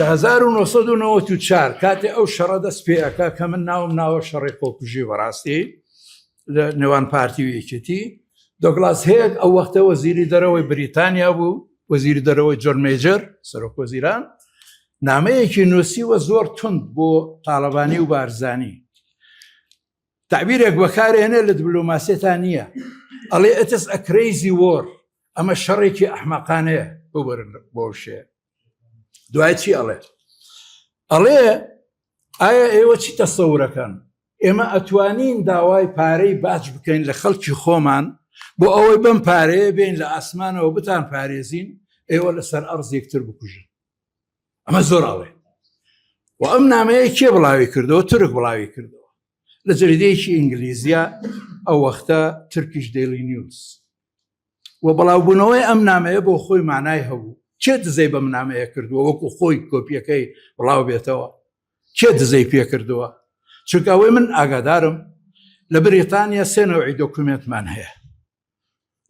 لە 1994 کاتێ ئەو شەڕە دەست پێەکە کە من ناوم ناوە شەڕی خۆکوژی بەڕاستی لە نێوان پارتی و یەکێتی دۆگلاس هەیەک ئەو وەختە وەزیری دەرەوەی بریتانیا بوو وەزیری دەرەوەی جۆن مێجر سەرۆک وەزیران نامەیەکی نووسیوە زۆر تند بۆ تاڵەبانی و بارزانی تعبیرێک بەکارهێنێ لە دیبلۆماسیەتان نییە ئەڵێ ئەتس ئە کریزی وۆر ئەمە شەڕێکی ئەحمەقانەیە ببرن بۆ شێ دوای چی ئەڵێ ئایا ئێوە چی تەسەورەکەن ئێمە ئەتوانین داوای پارەی باج بکەین لە خەڵکی خۆمان بۆ ئەوەی بەم پارەیە بین لە ئاسمانەوە بتان پارێزین ئێوە لەسەر ئەرز یەکتر بکوژن ئەمە زۆر ئەڵێ و ئەم نامەیە کێ بڵاوی کردەوە تورک بڵاوی کردەوە لە جەریدەیەکی ئینگلیزیە ئەو وەختە ترکیش دەیلی نیوز و بەڵاوبوونەوەی ئەم نامەیە بۆ خۆی مانای هەبوو چێ دزەی بەم نامەیە کردووە وەکو خۆی کۆپیەکەی بڵاو بێتەوە چێ دزەی پێ کردووە چونکە ئەوەی من ئاگادارم لە بریتانیا سێ نەوعی دۆکومنتمان هەیە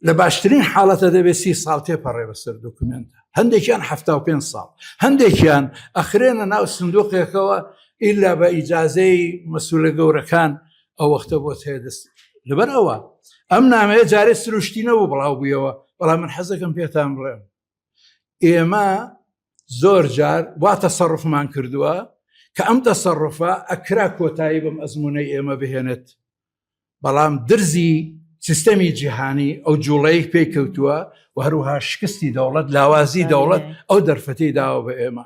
لە باشترین حاڵەتە دەبێت 30 ساڵ تێپەڕێ بەسەر دۆکومنتە هەندێکیان 75 ساڵ هەندێکیان ئەخرێنە ناو سندوقێکەوە ئیلا بە ئیجازەی مەسوولە گەورەکان ئەو وەختە بۆ تێدەست لەبەر ئەوە ئەم نامەیە جارێ سروشتینەوە بڵاو بوویەوە بەڵام من حەزەکەم پێتان بڵێم ئێمە زۆر جار وا تەسەڕفمان کردووە کە ئەم تەسەڕفە ئەکرا کۆتایی بەم ئەزمونەی ئێمە بهێنێت بەڵام درزی سیستەمی جیهانی ئەو جوڵەیەک پێی کەوتووە و هەروها شکستی دەوڵەت لاوازی دەوڵەت ئەو دەرفەتەی داوە بە ئێمە